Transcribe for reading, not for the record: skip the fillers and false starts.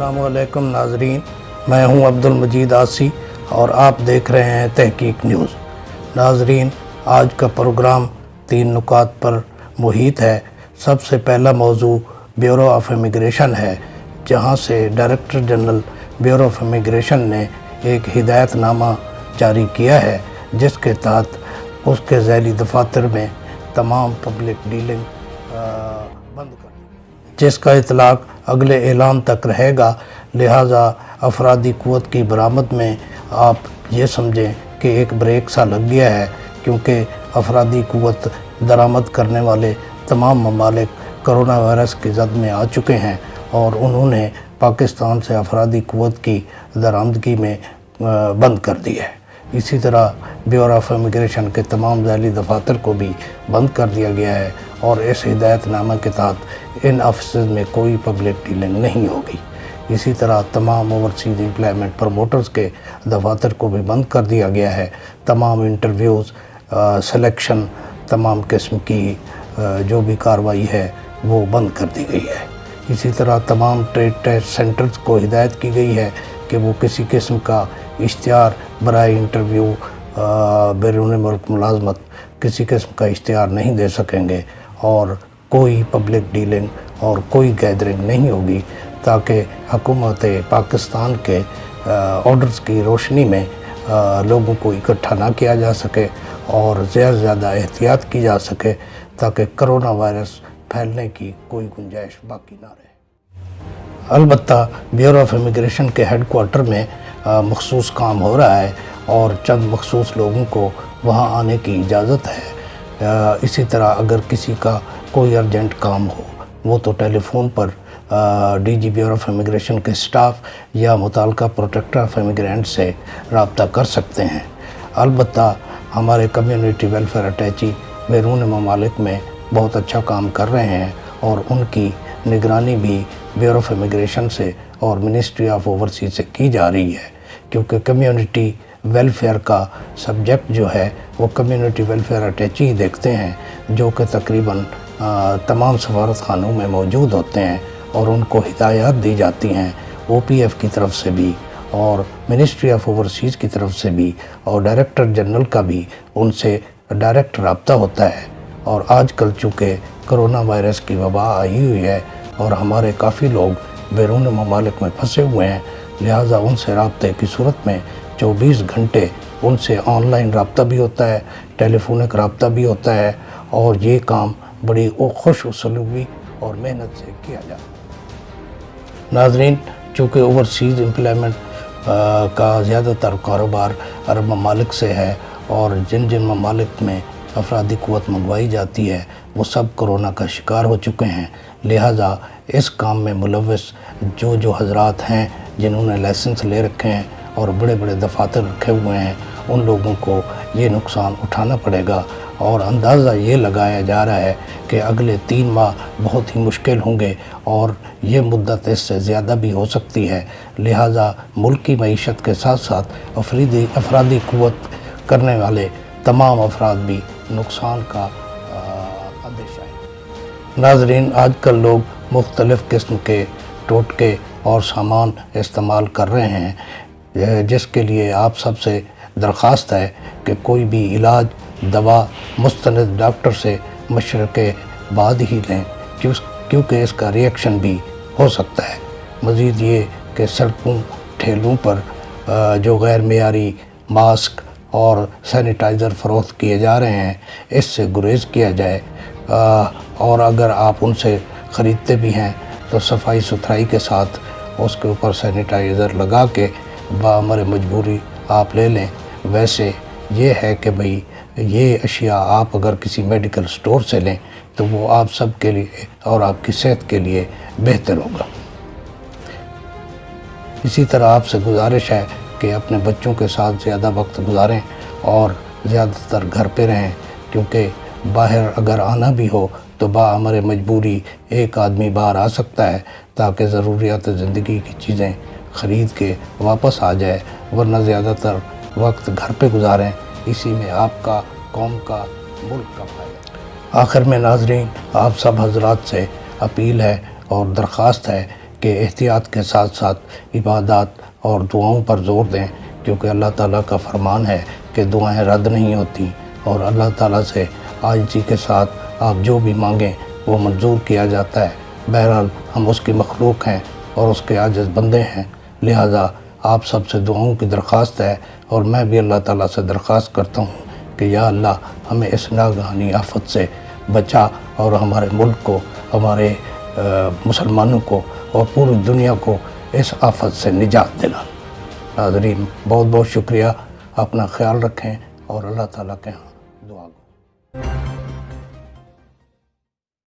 अस्सलामुअलैकुम नाजरीन, मैं हूं अब्दुल मजीद आसी और आप देख रहे हैं तहकीक न्यूज़। नाजरीन, आज का प्रोग्राम 3 नुकात पर मुहित है। सबसे पहला मौजू ब्यूरो ऑफ इमिग्रेशन है, जहां से director general bureau of immigration ने एक हिदायतनामा जारी किया है, जिसके तहत उसके ज़ैली दफातर में तमाम पब्लिक डीलिंग बंद कर दी, जिसका इतलाक अगले ऐलान तक रहेगा। लिहाजा अफरादी क़ुव्वत की बरामद में आप ये समझें कि एक ब्रेक सा लग गया है, क्योंकि अफरादी क़ुव्वत दरामद करने वाले तमाम ममालिक कोरोना वायरस की जद में आ चुके हैं और उन्होंने पाकिस्तान से अफरादी क़ुव्वत की दरामदगी में बंद कर दी है। इसी तरह ब्यूरो ऑफ इमिग्रेशन के तमाम ज़ैली दफातर को भी बंद कर दिया गया है और इस हिदायतनामा के तहत इन ऑफिस में कोई पब्लिक डीलिंग नहीं होगी। इसी तरह तमाम ओवरसीज़ एम्प्लॉयमेंट प्रमोटर्स के दफातर को भी बंद कर दिया गया है। तमाम इंटरव्यूज़, सिलेक्शन, तमाम किस्म की जो भी कार्रवाई है वो बंद कर दी गई है। इसी तरह तमाम ट्रेड टेस्ट सेंटर्स को हिदायत की गई है कि वो किसी किस्म का इश्तिहार बराए इंटरव्यू बैरून मुल्क मुलाजमत किसी किस्म का इश्तिहार नहीं दे सकेंगे और कोई पब्लिक डीलिंग और कोई गैदरिंग नहीं होगी, ताकि हुकूमत पाकिस्तान के ऑर्डर्स की रोशनी में लोगों को इकट्ठा ना किया जा सके और ज़्यादा से ज़्यादा एहतियात की जा सके, ताकि कोरोना वायरस फैलने की कोई गुंजाइश बाकी ना रहे। अलबत्ता ब्यूरो ऑफ इमिग्रेशन के हेड क्वार्टर में मखसूस काम हो रहा है और चंद मखसूस लोगों को वहाँ आने की इजाज़त है। इसी तरह अगर किसी का कोई अर्जेंट काम हो, वो तो टेलीफोन पर डीजी ब्यूरो ऑफ इमिग्रेशन के स्टाफ या मुताल्लिका प्रोटेक्टर ऑफ इमिग्रेंट से रब्ता कर सकते हैं। अलबत्ता हमारे कम्युनिटी वेलफेयर अटैची बैरून ममालिक में बहुत अच्छा काम कर रहे हैं और उनकी निगरानी भी ब्यूरो ऑफ इमिग्रेशन से और मिनिस्ट्री ऑफ ओवरसीज़ से की जा रही है, क्योंकि कम्युनिटी वेलफेयर का सब्जेक्ट जो है वो कम्युनिटी वेलफेयर अटैची ही देखते हैं, जो कि तकरीबन तमाम सफारत खानों में मौजूद होते हैं और उनको हिदायत दी जाती हैं OPF की तरफ से भी और मिनिस्ट्री ऑफ ओवरसीज़ की तरफ से भी और डायरेक्टर जनरल का भी उनसे डायरेक्ट रब्ता होता है। और आजकल चूँकि कोरोना वायरस की वबा आई हुई है और हमारे काफ़ी लोग बैरून ममालिक में फंसे हुए हैं, लिहाजा उनसे रब्ते की सूरत में 24 घंटे उनसे ऑनलाइन रब्ता भी होता है, टेलीफोनिक रब्ता भी होता है और ये काम बड़ी खुश उसलूबी और मेहनत से किया जाता है। नाज़रीन, चूँकि ओवरसीज़ एम्प्लॉयमेंट का ज़्यादातर कारोबार अरब ममालिक से है और जिन जिन ममालिक में अफरादी क़ुव्वत मंगवाई जाती है वो सब कोरोना का शिकार हो चुके हैं। लिहाजा इस काम में मुलव्वस जो हजरात हैं जिन्होंने लाइसेंस ले रखे हैं और बड़े बड़े दफातर रखे हुए हैं, उन लोगों को ये नुकसान उठाना पड़ेगा और अंदाज़ा ये लगाया जा रहा है कि अगले 3 माह बहुत ही मुश्किल होंगे और ये मुद्दत इससे ज़्यादा भी हो सकती है। लिहाजा मुल्क की मईशत के साथ साथ अफरादी क़ुव्वत करने वाले तमाम अफराद भी नुकसान का अंदेशा है। नाज़रीन, आजकल लोग मुख्तलिफ़ किस्म के टोटके और सामान इस्तेमाल कर रहे हैं, जिसके लिए आप सबसे दरख्वास्त है कि कोई भी इलाज दवा मुस्तनद डॉक्टर से मशवरे के बाद ही लें, क्योंकि इसका रिएक्शन भी हो सकता है। मज़ीद ये कि सड़कों ठेलों पर जो गैर मेयारी मास्क और सैनिटाइज़र फ़रोख्त किए जा रहे हैं, इससे गुरेज़ किया जाए और अगर आप उनसे ख़रीदते भी हैं तो सफाई सुथराई के साथ उसके ऊपर सैनिटाइज़र लगा के बामर मजबूरी आप ले लें। वैसे ये है कि भाई ये अशिया आप अगर किसी मेडिकल स्टोर से लें तो वो आप सब के लिए और आपकी सेहत के लिए बेहतर होगा। इसी तरह आपसे गुजारिश है कि अपने बच्चों के साथ ज़्यादा वक्त गुजारें और ज़्यादातर घर पे रहें, क्योंकि बाहर अगर आना भी हो तो बाअमर मजबूरी एक आदमी बाहर आ सकता है ताकि ज़रूरियात ज़िंदगी की चीज़ें ख़रीद के वापस आ जाए, वरना ज़्यादातर वक्त घर पे गुजारें। इसी में आपका, कौम का, मुल्क का फ़ायदा। आखिर में नाज़रीन, आप सब हजरात से अपील है और दरख्वास्त है کہ احتیاط کے ساتھ ساتھ عبادات اور دعاؤں پر زور دیں، کیونکہ اللہ تعالیٰ کا فرمان ہے کہ دعائیں رد نہیں ہوتی، اور اللہ تعالیٰ سے عاجزی کے ساتھ آپ جو بھی مانگیں وہ منظور کیا جاتا ہے۔ بہرحال ہم اس کی مخلوق ہیں اور اس کے عاجز بندے ہیں، لہٰذا آپ سب سے دعاؤں کی درخواست ہے، اور میں بھی اللہ تعالیٰ سے درخواست کرتا ہوں کہ یا اللہ ہمیں اس ناگہانی آفت سے بچا، اور ہمارے ملک کو، ہمارے مسلمانوں کو اور پوری دنیا کو اس آفت سے نجات دلا۔ ناظرین بہت بہت شکریہ، اپنا خیال رکھیں اور اللہ تعالیٰ کے